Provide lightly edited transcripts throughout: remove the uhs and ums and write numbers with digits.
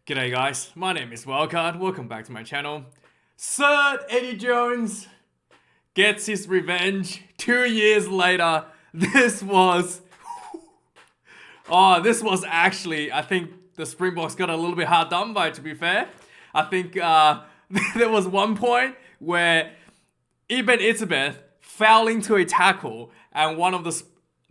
G'day guys, my name is Wildkard, welcome back to my channel. Sir Eddie Jones gets his revenge 2 years later. This was actually, I think the Springboks got a little bit hard done by, to be fair. I think there was one point where Ibn Itzebeth fell into a tackle and one of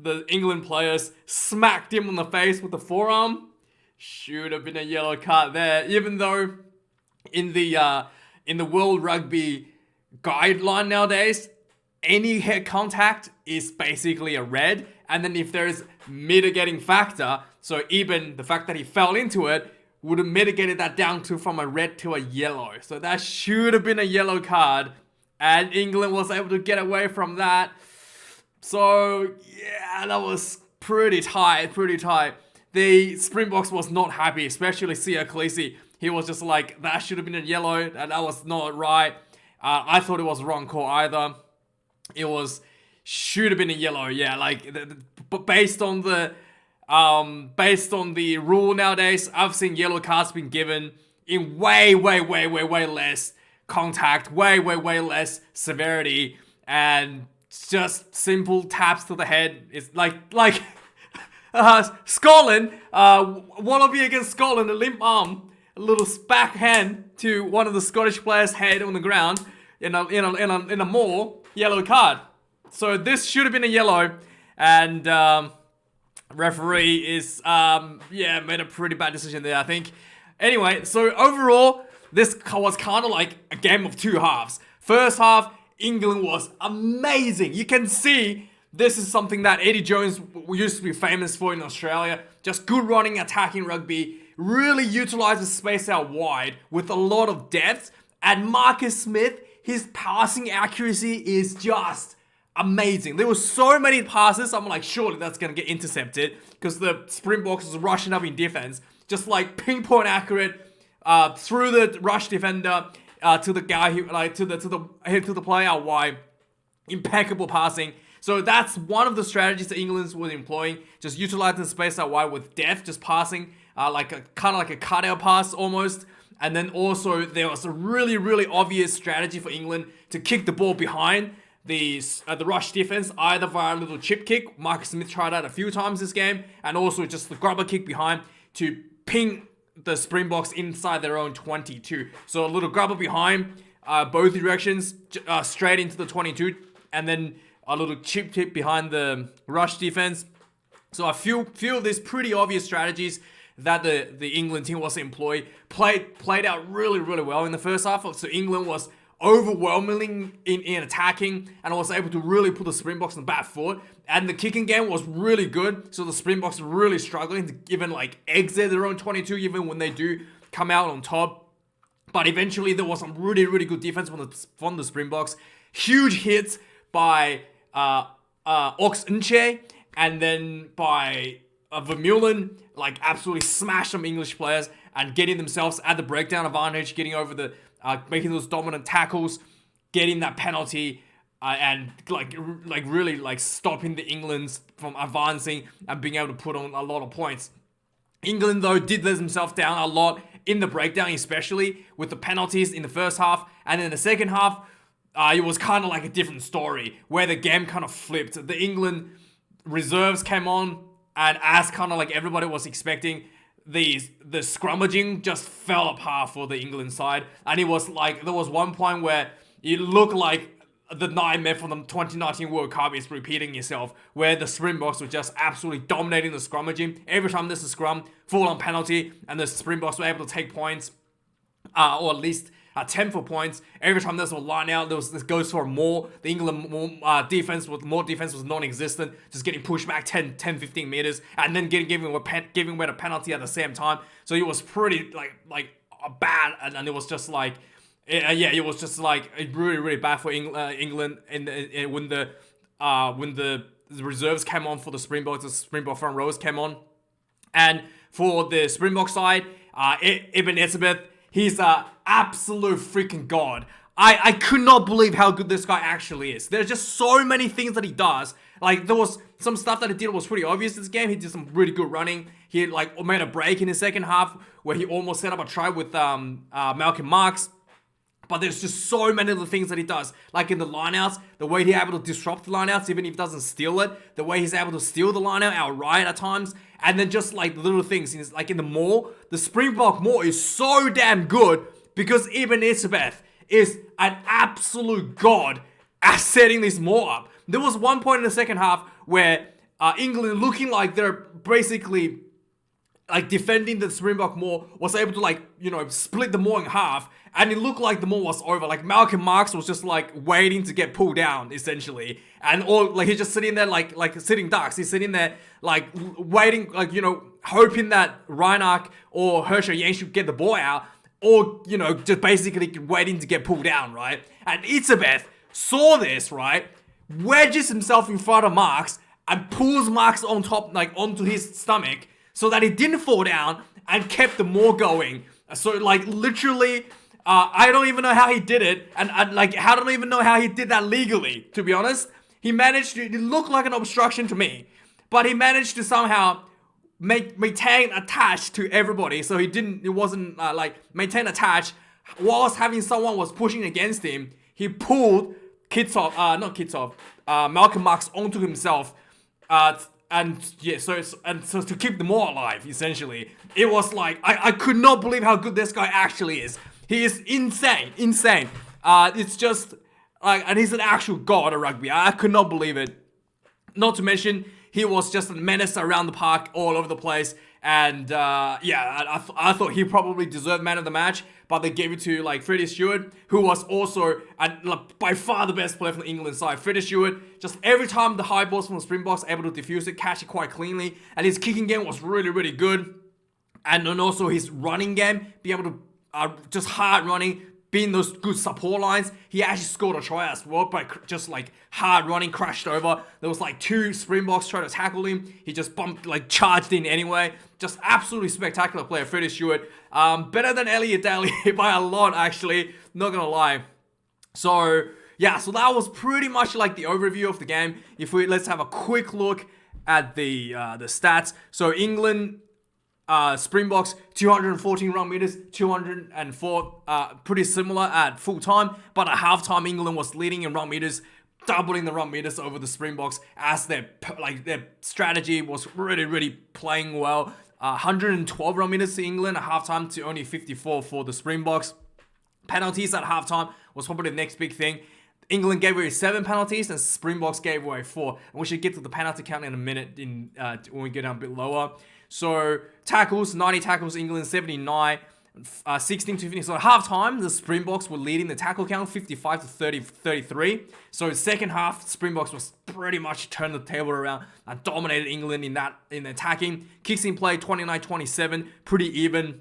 the England players smacked him on the face with the forearm. Should have been a yellow card there, even though in the World Rugby guideline nowadays, any head contact is basically a red, and then if there's mitigating factor, so even the fact that he fell into it would have mitigated that down to from a red to a yellow. So that should have been a yellow card, and England was able to get away from that. So yeah, that was pretty tight. The Springboks was not happy, especially Sia Khaleesi. He was just like, that should have been a yellow, and that was not right. I thought it was a wrong call either. Should have been a yellow, yeah. But based on the rule nowadays, I've seen yellow cards being given in way less contact, way less severity, and just simple taps to the head. It's like Scotland, wannabe against Scotland, a limp arm, a little backhand to one of the Scottish players' head on the ground in a maul, yellow card. So this should have been a yellow, and referee is made a pretty bad decision there, I think. Anyway, so overall, this was kind of like a game of two halves. First half, England was amazing. You can see this is something that Eddie Jones used to be famous for in Australia. Just good running, attacking rugby. Really utilizes space out wide with a lot of depth. And Marcus Smith, his passing accuracy is just amazing. There were so many passes, I'm like, surely that's going to get intercepted. Because the Springboks was rushing up in defense. Just like pinpoint accurate through the rush defender to the guy who, to the player out wide. Impeccable passing. So that's one of the strategies that England was employing, just utilizing the space out wide with depth, just passing, kind of like a cutout pass almost. And then also there was a really obvious strategy for England to kick the ball behind the rush defense, either via a little chip kick. Marcus Smith tried that a few times this game, and also just the grubber kick behind to ping the Springboks inside their own 22. So a little grubber behind, both directions, straight into the 22, and then a little chip tip behind the rush defense. So I feel these pretty obvious strategies that the England team was employed played out really well in the first half. So England was overwhelming in attacking and was able to really put the Springboks on the back foot. And the kicking game was really good. So the Springboks were really struggling to even exit their own 22 even when they do come out on top. But eventually there was some really good defense from the Springboks. Huge hits by Ox Nche, and then by Vermeulen, absolutely smashed some English players and getting themselves at the breakdown advantage, getting over making those dominant tackles, getting that penalty, and really stopping the England's from advancing and being able to put on a lot of points. England though did let themselves down a lot in the breakdown, especially with the penalties in the first half, and in the second half. It was kind of like a different story where the game kind of flipped. The England reserves came on, and as kind of like everybody was expecting, the scrummaging just fell apart for the England side. And it was there was one point where it looked like the nightmare from the 2019 World Cup is repeating itself, where the Springboks were just absolutely dominating the scrummaging. Every time there's a scrum, full-on penalty, and the Springboks were able to take points, or at least 10 for points. Every time there's a line out, this goes for more. The England defense was non-existent, just getting pushed back 10, 15 meters, and then giving away the penalty at the same time. So it was pretty bad, and it was just it was just really bad for England. And when the reserves came on for the Springboks, the Springbok front rows came on, and for the Springbok side, Ibn Itzebeth, he's an absolute freaking god. I could not believe how good this guy actually is. There's just so many things that he does. Like, there was some stuff that he did was pretty obvious this game. He did some really good running. He, like, made a break in his second half where he almost set up a try with Malcolm Marx. But there's just so many of the things that he does. Like in the lineouts, the way he's able to disrupt the lineouts, even if he doesn't steal it. The way he's able to steal the lineout outright at times. And then just like the little things. Like in the maul, the Springbok maul is so damn good because Ibn Isabeth is an absolute god at setting this maul up. There was one point in the second half where England, looking like they're basically like defending the Springbok maul, was able to like, you know, split the maul in half, and it looked like the maul was over. Like Malcolm Marx was just like waiting to get pulled down essentially, and all like he's just sitting there like sitting ducks. He's sitting there like waiting, like, you know, hoping that Reinach or Herschel Yang should get the ball out, or, you know, just basically waiting to get pulled down, right? And Itzebeth saw this, right? Wedges himself in front of Marx and pulls Marx on top, like onto his stomach, so that he didn't fall down and kept the maul going. So like literally, I don't even know how he did it, and like I don't even know how he did that legally. To be honest, he managed to. It looked like an obstruction to me, but he managed to somehow maintain attached to everybody. So he didn't. It wasn't like maintain attached whilst having someone was pushing against him. He pulled Malcolm Marx onto himself. And yeah, so to keep them all alive, essentially. It was like, I could not believe how good this guy actually is. He is insane. It's just, like, and he's an actual god of rugby. I could not believe it. Not to mention, he was just a menace around the park, all over the place. And yeah, I thought he probably deserved man of the match, but they gave it to like Freddie Stewart, who was also like, by far the best player from the England side. Freddie Stewart, just every time the high balls from the Springboks, able to defuse it, catch it quite cleanly, and his kicking game was really, really good. And then also his running game, being able to just hard running, being those good support lines. He actually scored a try as well by just like hard running, crashed over. There was like 2 Springboks trying to tackle him. He just bumped, like charged in anyway. Just absolutely spectacular player, Freddie Stewart. Better than Elliot Daly by a lot, actually. Not gonna lie. So yeah, so that was pretty much like the overview of the game. Let's have a quick look at the stats. So England, Springboks, 214 run meters, 204, pretty similar at full time, but at halftime England was leading in run meters, doubling the run meters over the Springboks, as their strategy was really, really playing well. 112 run meters to England at halftime to only 54 for the Springboks. Penalties at halftime was probably the next big thing. England gave away 7 penalties and Springboks gave away 4. And we should get to the penalty count in a minute when we get down a bit lower. So tackles, 90 tackles, England 79, 16 to finish. So at halftime, the Springboks were leading the tackle count 55 to 33. So second half, Springboks was pretty much turned the table around and dominated England in attacking. Kicks in play 29-27, pretty even.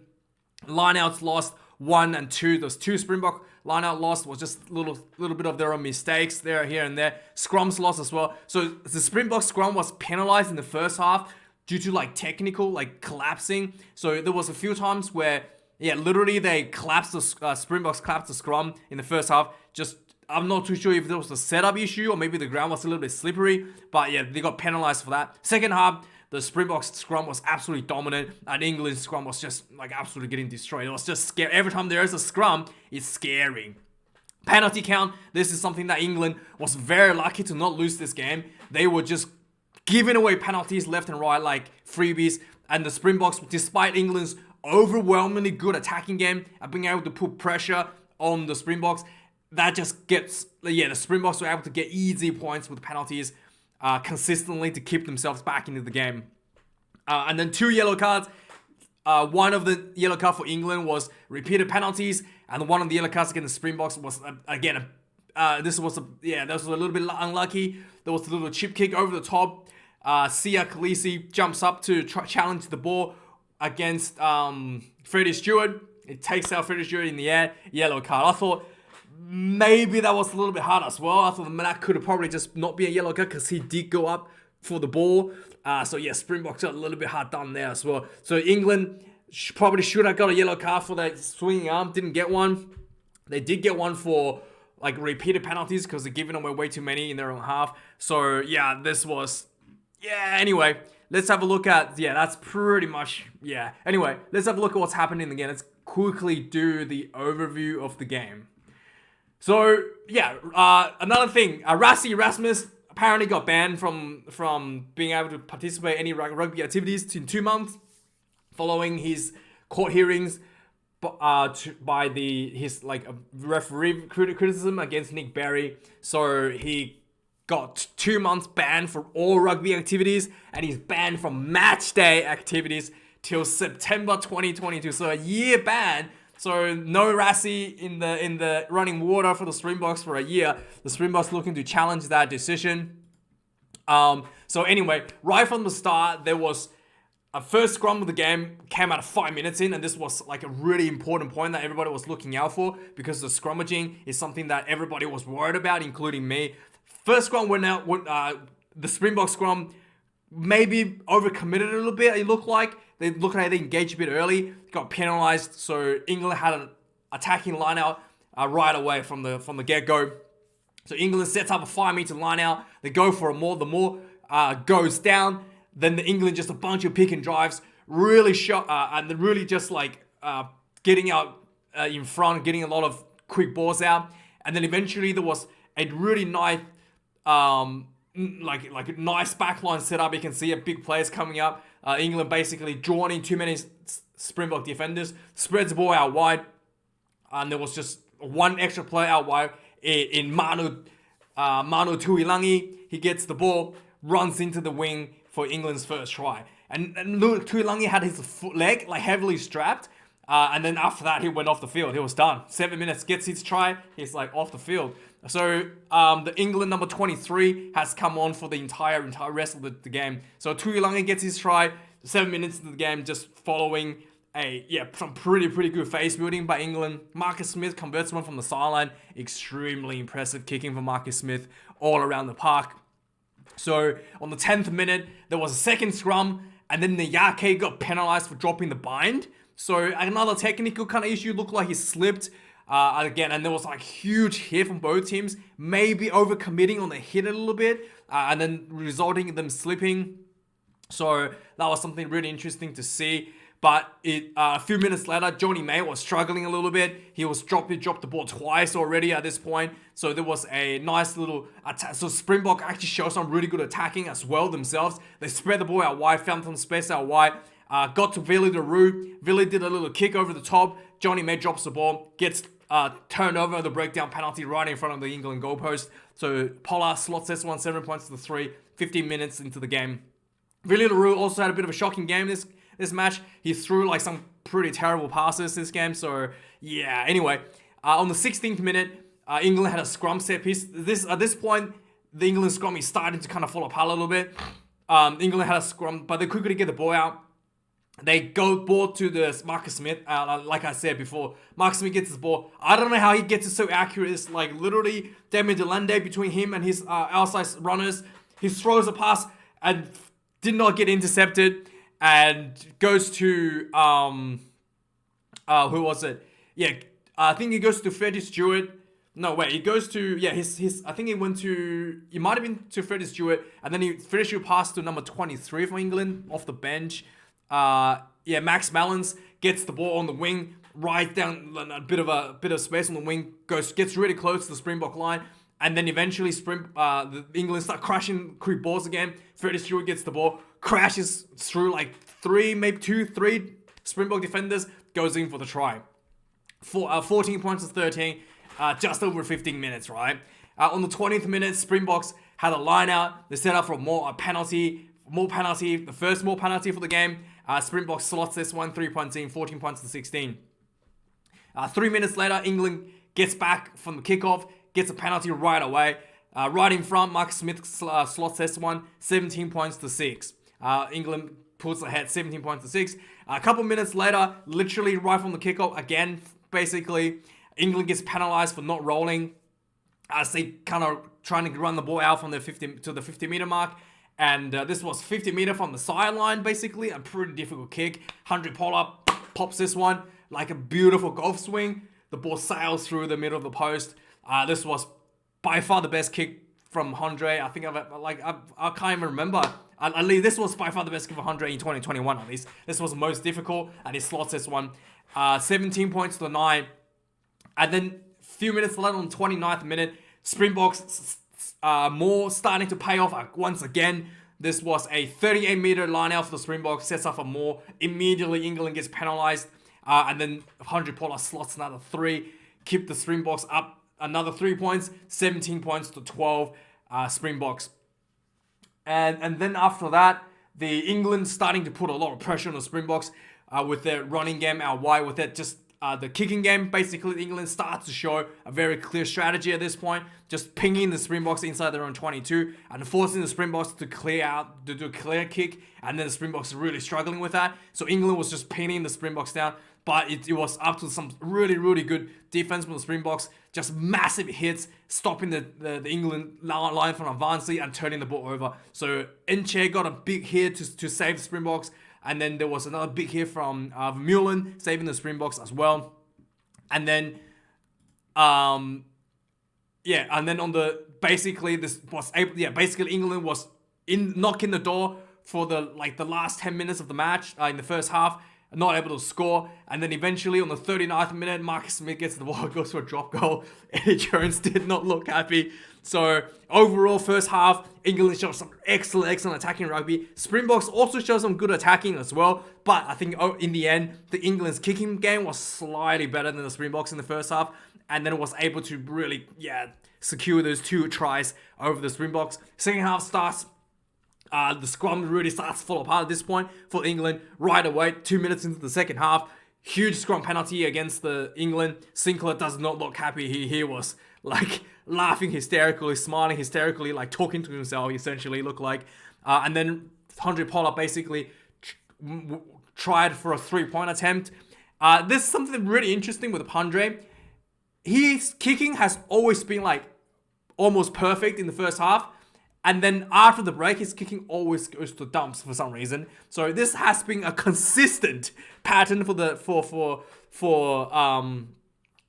Lineouts lost 1 and 2. Those 2 Springbok lineout lost was just a little bit of their own mistakes there, here and there. Scrums lost as well. So the Springbok scrum was penalized in the first half due to like technical, like collapsing. So there was a few times where, yeah, literally they collapsed the Springboks collapsed the scrum in the first half. Just, I'm not too sure if there was a setup issue or maybe the ground was a little bit slippery, but yeah, they got penalized for that. Second half, the Springboks scrum was absolutely dominant, and England's scrum was just like absolutely getting destroyed. It was just scary. Every time there is a scrum, it's scary. Penalty count, this is something that England was very lucky to not lose this game. They were just giving away penalties left and right like freebies, and the Springboks, despite England's overwhelmingly good attacking game and being able to put pressure on the Springboks, that just gets, yeah, the Springboks were able to get easy points with penalties consistently to keep themselves back into the game. And then 2 yellow cards. One of the yellow card for England was repeated penalties, and one of the yellow cards against the Springboks was again that was a little bit unlucky. There was a little chip kick over the top. Sia Khaleesi jumps up to challenge the ball against Freddie Stewart. It takes out Freddie Stewart in the air. Yellow card. I thought maybe that was a little bit hard as well. I thought that could have probably just not be a yellow card because he did go up for the ball. So yeah, Springboks got a little bit hard done there as well. So England probably should have got a yellow card for that swinging arm. Didn't get one. They did get one for like repeated penalties because they're giving away way too many in their own half. So yeah, this was, yeah, anyway, let's have a look at, yeah, that's pretty much, yeah. Anyway, let's have a look at what's happening again. Let's quickly do the overview of the game. So yeah, another thing, Rassi Erasmus apparently got banned from being able to participate in any rugby activities in 2 months following his court hearings by his like referee criticism against Nick Berry. So he got 2 months banned from all rugby activities, and he's banned from match day activities till September 2022. So a year ban. So no Rassi in the running water for the Springboks for a year. The Springboks looking to challenge that decision. So anyway, right from the start, there was a first scrum of the game came out of 5 minutes in, and this was like a really important point that everybody was looking out for, because the scrummaging is something that everybody was worried about, including me. First scrum went out, the Springbok scrum maybe overcommitted a little bit, it looked like. They looked like they engaged a bit early, got penalized, so England had an attacking line out right away from the get-go. So England sets up a 5-meter line out, they go for a more, the more goes down. Then the England just a bunch of pick and drives, really shot, and they're really just like getting out in front, getting a lot of quick balls out, and then eventually there was a really nice, like a nice backline setup. You can see a big players coming up. England basically drawn in too many Springbok defenders, spreads the ball out wide, and there was just one extra player out wide in Manu Tuilangi. He gets the ball, runs into the wing for England's first try. And Tuilangi had his leg like heavily strapped. And then after that, he went off the field. He was done. 7 minutes, gets his try. He's like off the field. So the England number 23 has come on for the entire rest of the game. So Tuilangi gets his try. 7 minutes into the game, just following some pretty good face building by England. Marcus Smith converts one from the sideline. Extremely impressive kicking from Marcus Smith all around the park. So on the 10th minute, there was a second scrum, and then the Yake got penalized for dropping the bind. So another technical kind of issue, looked like he slipped again, and there was like huge hit from both teams, maybe overcommitting on the hit a little bit, and then resulting in them slipping. So that was something really interesting to see. But a few minutes later, Johnny May was struggling a little bit. He dropped the ball twice already at this point. So there was a nice little attack. So Springbok actually showed some really good attacking as well themselves. They spread the ball out wide, found some space out wide. Got to Vili de Roo. Vili did a little kick over the top. Johnny May drops the ball, gets turned over the breakdown penalty right in front of the England goalpost. So Pollard slots this one, 7 points to 3, 15 minutes into the game. Vili de Roo also had a bit of a shocking game this match. He threw like some pretty terrible passes this game. So yeah, anyway, on the 16th minute, England had a scrum set piece. At this point, the England scrum is starting to kind of fall apart a little bit. England had a scrum, but they quickly get the ball out. They go ball to the Marcus Smith. Like I said before, Marcus Smith gets his ball. I don't know how he gets it so accurate. It's like literally Demi Delende between him and his outside runners. He throws a pass and did not get intercepted. And goes to, who was it? Yeah, I think he goes to Freddie Stewart. No, wait, he goes to, I think he went to, it might have been to Freddie Stewart. And then Freddie Stewart passed to number 23 from England off the bench. Max Mellons gets the ball on the wing, right down a bit of space on the wing, gets really close to the Springbok line. And then eventually the England start crashing quick balls again. Freddie Stewart gets the ball, crashes through like 3 Springbok defenders, goes in for the try. 14 points to 13, just over 15 minutes, right? On the 20th minute, Springboks had a line out. They set up for more penalty, the first more penalty for the game. Springboks slots this one, 3 points in, 14 points to 16. 3 minutes later, England gets back from the kickoff, gets a penalty right away. Right in front, Marcus Smith slots this one, 17 points to 6. England pulls ahead, 17 points to 6. A couple minutes later, literally right from the kickoff, again, basically, England gets penalized for not rolling as they kind of trying to run the ball out from the 50 meter mark. And this was 50 meter from the sideline, basically. A pretty difficult kick. 100 Pollard pops this one like a beautiful golf swing. The ball sails through the middle of the post. This was by far the best kick from Andre. I think I can't even remember. At least this was by far the best kick for Andre in 2021. At least this was the most difficult, and he slots this one. 17 points to 9, and then a few minutes later on 29th minute, Springboks more starting to pay off once again. This was a 38-meter line out for the Springboks, sets up for more. Immediately England gets penalised, and then 100 Pollard slots another 3, keep the Springboks up another 3 points, 17 points to 12 Springboks. And then after that, the England starting to put a lot of pressure on the Springboks with their running game out wide, with that just the kicking game. Basically, England starts to show a very clear strategy at this point, just pinging the Springboks inside their own 22 and forcing the Springboks to clear out, to do a clear kick, and then the Springboks are really struggling with that. So England was just pinning the Springboks down, but it was up to some really, really good defense from the Springboks, just massive hits, stopping the England line from advancing and turning the ball over. So Enche got a big hit to save the Springboks, and then there was another big hit from Mullen saving the Springboks as well. And then, and then on the basically England was knocking the door for the last 10 minutes of the match in the first half, not able to score, and then eventually on the 39th minute, Marcus Smith gets the ball, goes for a drop goal. Eddie Jones did not look happy. So overall, first half, England showed some excellent attacking rugby. Springboks also showed some good attacking as well, but I think in the end, the England's kicking game was slightly better than the Springboks in the first half, and then was able to really, secure those 2 tries over the Springboks. Second half starts. The scrum really starts to fall apart at this point for England right away. 2 minutes into the second half, huge scrum penalty against the England. Sinclair does not look happy. He was laughing hysterically, smiling hysterically, talking to himself. Essentially, looked like. And then Andre Pollard basically tried for a 3-point attempt. This is something really interesting with Andre. His kicking has always been almost perfect in the first half. And then after the break, his kicking always goes to dumps for some reason. So this has been a consistent pattern for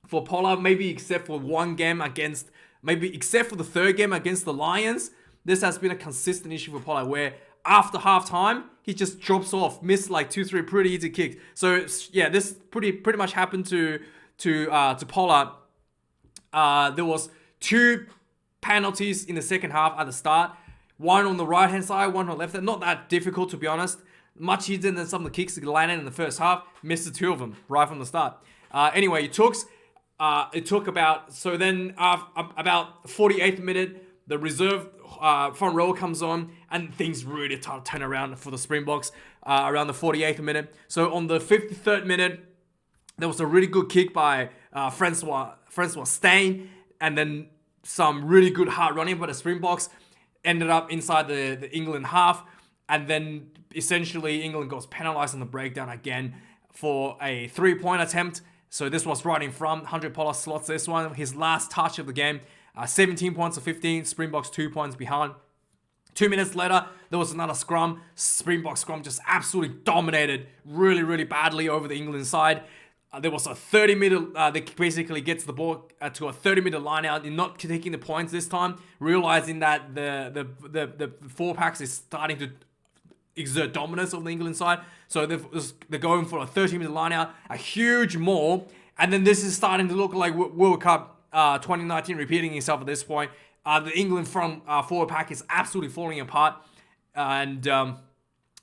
Pollard, maybe except for one game except for the third game against the Lions. This has been a consistent issue for Pollard, where after halftime he just drops off, missed 2-3 pretty easy kicks. So yeah, this pretty much happened to Pollard. There was 2 penalties in the second half at the start. One on the right hand side, one on the left hand. Not that difficult, to be honest. Much easier than some of the kicks that landed in the first half. Missed the 2 of them right from the start. Anyway, it took about 48th minute, the reserve front row comes on, and things really turn around for the Springboks around the 48th minute. So on the 53rd minute, there was a really good kick by Francois Steyn, and then some really good hard running by the Springboks, ended up inside the England half, and then essentially England got penalised on the breakdown again for a 3-point attempt. So this was right in front. 100 Pollard slots this one, his last touch of the game. 17 points to 15, Springboks 2 points behind. 2 minutes later, there was another scrum. Springbok scrum just absolutely dominated really, really badly over the England side. There was a 30-meter, they basically gets the ball to a 30-meter line out. They're not taking the points this time, realizing that the 4-packs is starting to exert dominance on the England side. So they're going for a 30-meter line out, a huge maul. And then this is starting to look like World Cup 2019 repeating itself at this point. The England front forward pack is absolutely falling apart. And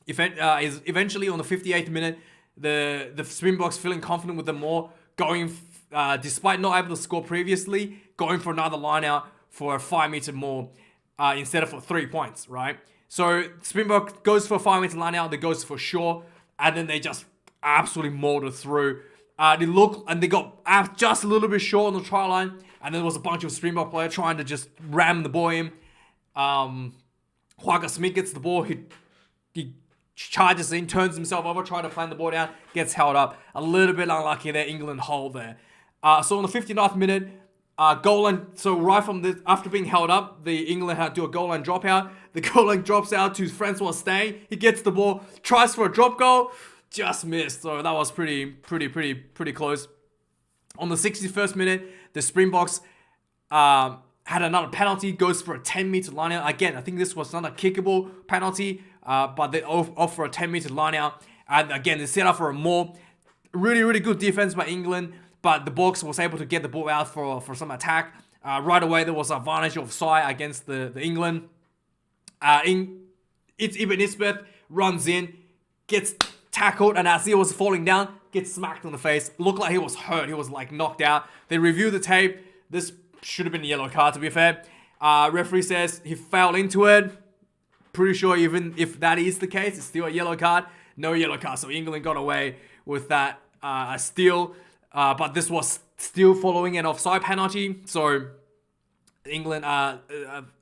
eventually on the 58th minute, the Springboks feeling confident with the maul, going, despite not able to score previously, going for another line out for a 5-meter maul instead of for 3 points, right? So Springbok goes for a 5-meter line out, they goes for sure, and then they just absolutely mauled it through. They got just a little bit short on the try line, and there was a bunch of Springbok players trying to just ram the ball in. Huaga Smith gets the ball, he charges in, turns himself over, trying to plan the ball down, gets held up. A little bit unlucky there, England hold there. So on the 59th minute, goal line, so right from this, after being held up, the England had to do a goal line dropout. The goal line drops out to Francois Steyn. He gets the ball, tries for a drop goal, just missed. So that was pretty close. On the 61st minute, the Springboks had another penalty, goes for a 10-meter line out. Again, I think this was not a kickable penalty, but they off for a 10-meter line out. And again, they set up for a more really, really good defense by England, but the Boks was able to get the ball out for some attack. Right away, there was an advantage of side against the England. It's Ibn Isbeth runs in, gets tackled, and as he was falling down, gets smacked on the face. Looked like he was hurt. He was like knocked out. They review the tape. This should have been a yellow card, to be fair. Referee says he fell into it. Pretty sure even if that is the case, it's still a yellow card. No yellow card. So England got away with that steal. But this was still following an offside penalty. So England,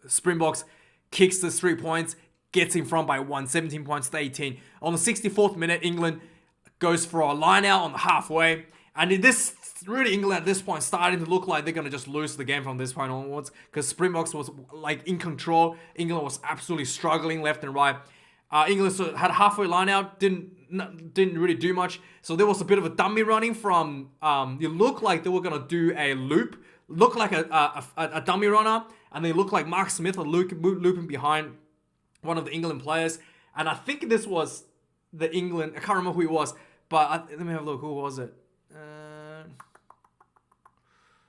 Springboks kicks the 3 points, gets in front by 17 points to 18. On the 64th minute, England goes for a line out on the halfway. And this really, England at this point starting to look like they're going to just lose the game from this point onwards, because Springboks was like in control. England was absolutely struggling left and right. England had a halfway line out, didn't really do much. So there was a bit of a dummy running from, it looked like they were going to do a loop, looked like a dummy runner, and they looked like Mark Smith are looping behind one of the England players. And I think this was the England, I can't remember who it was, but let me have a look, who was it?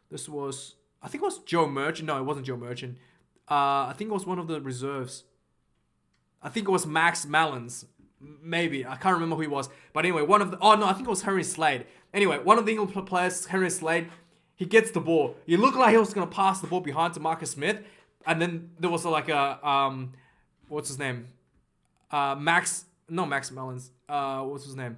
This was, I think it was Joe Merchant. No, it wasn't Joe Merchant. I think it was one of the reserves. I think it was Max Mallins. Maybe. I can't remember who he was. But anyway, I think it was Henry Slade. Anyway, one of the England players, Henry Slade, he gets the ball. He looked like he was going to pass the ball behind to Marcus Smith. And then there was like a, what's his name? Max Mallins. What's his name?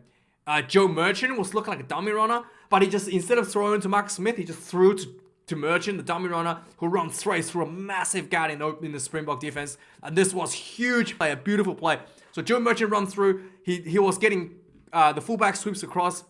Joe Merchant was looking like a dummy runner, but he just, instead of throwing to Mark Smith, he just threw to Merchant, the dummy runner, who runs straight through a massive gap in the Springbok defense. And this was huge play, a beautiful play. So Joe Merchant runs through. He was getting the fullback sweeps across.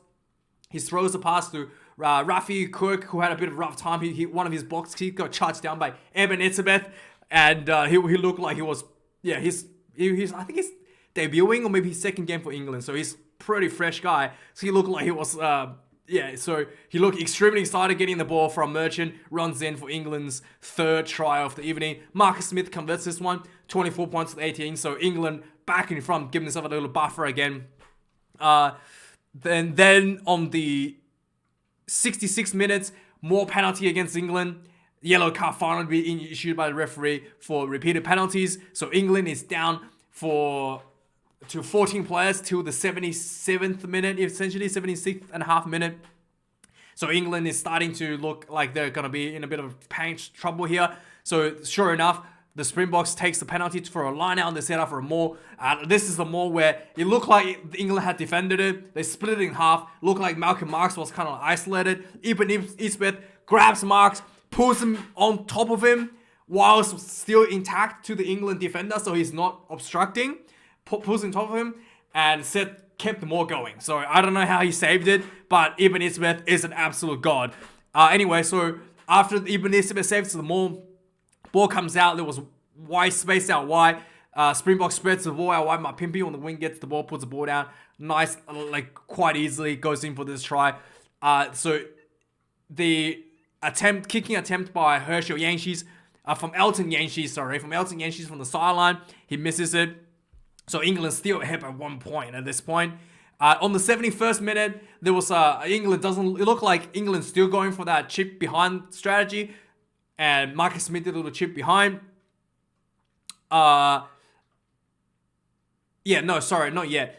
He throws the pass to Rafi Kirk, who had a bit of a rough time. One of his box kicks got charged down by Eben Etzebeth, and he looked like he was, I think he's debuting or maybe his second game for England. So he's pretty fresh guy. So he looked like he was, so he looked extremely excited getting the ball from Merchant, runs in for England's third try of the evening. Marcus Smith converts this one, 24 points to 18. So England back in front, giving themselves a little buffer again. Then on the 66 minutes, more penalty against England. Yellow card finally being issued by the referee for repeated penalties. So England is down to 14 players till the 77th minute, essentially 76th and a half minute. So England is starting to look like they're going to be in a bit of trouble here. So sure enough, the Springboks takes the penalty for a line out and they set up for a maul. This is the maul where it looked like England had defended it. They split it in half. Looked like Malcolm Marx was kind of isolated. Ibn Isbeth grabs Marx, pulls him on top of him whilst still intact to the England defender, so he's not obstructing. Pulls on top of him and kept the maul going. So I don't know how he saved it, but Ibn Isbeth is an absolute god. Anyway, so after Ibn Isbeth saves the maul, ball comes out. There was wide space out wide. Springbok spreads the ball out wide. Mapimpi on the wing gets the ball, puts the ball down. Nice, like quite easily goes in for this try. So the kicking attempt by Herschel Yanshis, from Elton Yanshis from the sideline. He misses it. So England still ahead by 1 point at this point. On the 71st minute, there was it looked like England still going for that chip behind strategy. And Marcus Smith did a little chip behind. Not yet.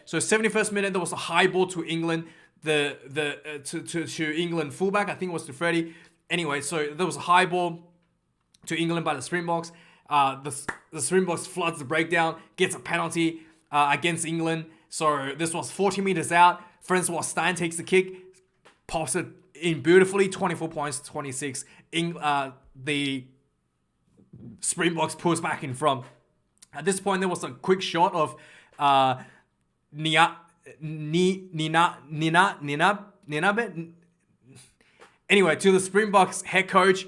So 71st minute, there was a high ball to England, to England fullback. I think it was to Freddie. Anyway, so there was a high ball to England by the Springboks. The Springboks floods the breakdown, gets a penalty against England. So this was 40 meters out. Francois Stein takes the kick, pops it in beautifully, 24 points, 26. The Springboks pulls back in front. At this point, there was a quick shot of Ninabet. Anyway, to the Springboks head coach,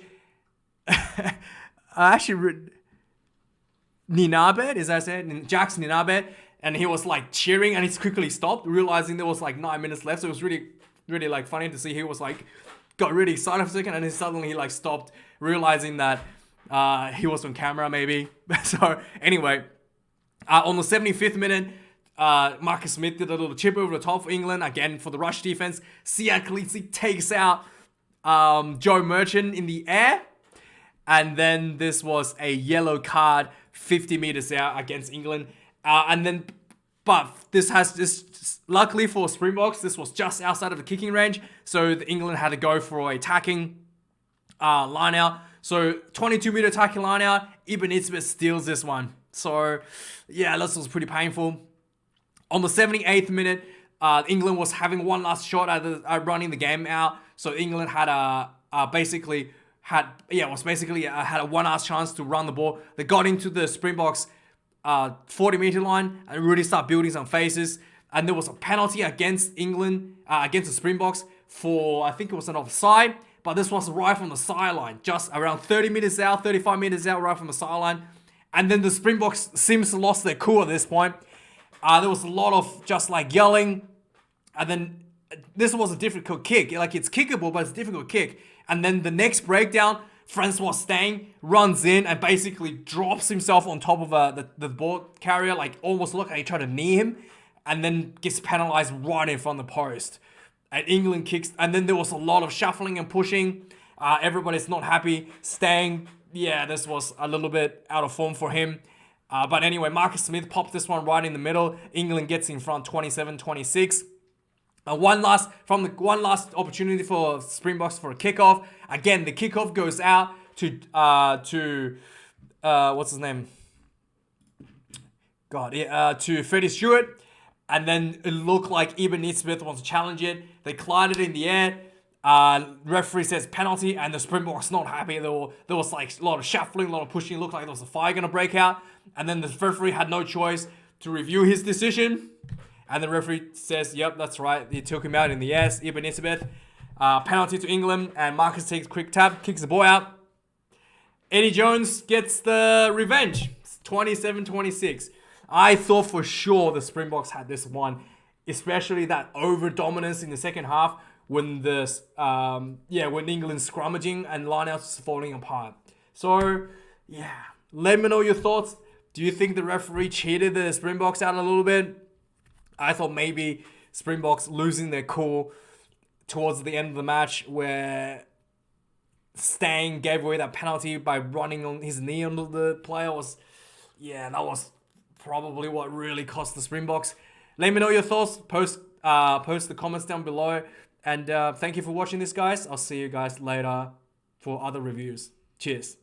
Ninabet, is that said? Jax Ninabet, and he was like cheering, and he's quickly stopped, realizing there was like 9 minutes left. So it was really really like funny to see. He was like got really excited for a second, and then suddenly he like stopped, realizing that he was on camera maybe. So anyway, on the 75th minute, Marcus Smith did a little chip over the top for England again for the rush defense. Siad Khaleesi takes out Joe Merchant in the air, and then this was a yellow card 50 meters out against England. But luckily for Springboks, this was just outside of the kicking range, so the England had to go for a attacking line out. So 22-meter attacking line out, Ibn Isbeth steals this one. So yeah, this was pretty painful. On the 78th minute, England was having one last shot at running the game out. So England had had a one last chance to run the ball. They got into the Springboks 40-meter line and really start building some faces. And there was a penalty against England, against the Springboks for, I think it was an offside, but this was right from the sideline, just around 30 meters out, 35 meters out, right from the sideline. And then the Springboks seems to lost their cool at this point. There was a lot of just like yelling. And then this was a difficult kick. Like, it's kickable, but it's a difficult kick. And then the next breakdown, Francois Stang runs in and basically drops himself on top of the ball carrier, like almost look like he tried to knee him, and then gets penalized right in front of the post. And England kicks, and then there was a lot of shuffling and pushing. Everybody's not happy. Stang, yeah, this was a little bit out of form for him. But anyway, Marcus Smith pops this one right in the middle. England gets in front 27-26. One last opportunity for Springboks for a kickoff. Again, the kickoff goes out to what's his name? To Freddie Stewart, and then it looked like Ibn Isbeth wants to challenge it. They collided in the air. Referee says penalty, and the Springboks not happy. There was like a lot of shuffling, a lot of pushing. It looked like there was a fire gonna break out, and then the referee had no choice to review his decision. And the referee says, yep, that's right. He took him out in the ass. Ibn Isbeth. Penalty to England. And Marcus takes a quick tap. Kicks the ball out. Eddie Jones gets the revenge. 27-26. I thought for sure the Springboks had this one. Especially that over-dominance in the second half. When when England's scrummaging and lineouts falling apart. So, yeah. Let me know your thoughts. Do you think the referee cheated the Springboks out a little bit? I thought maybe Springboks losing their cool towards the end of the match, where Stang gave away that penalty by running on his knee on the player, that was probably what really cost the Springboks. Let me know your thoughts. Post the comments down below. And thank you for watching this, guys. I'll see you guys later for other reviews. Cheers.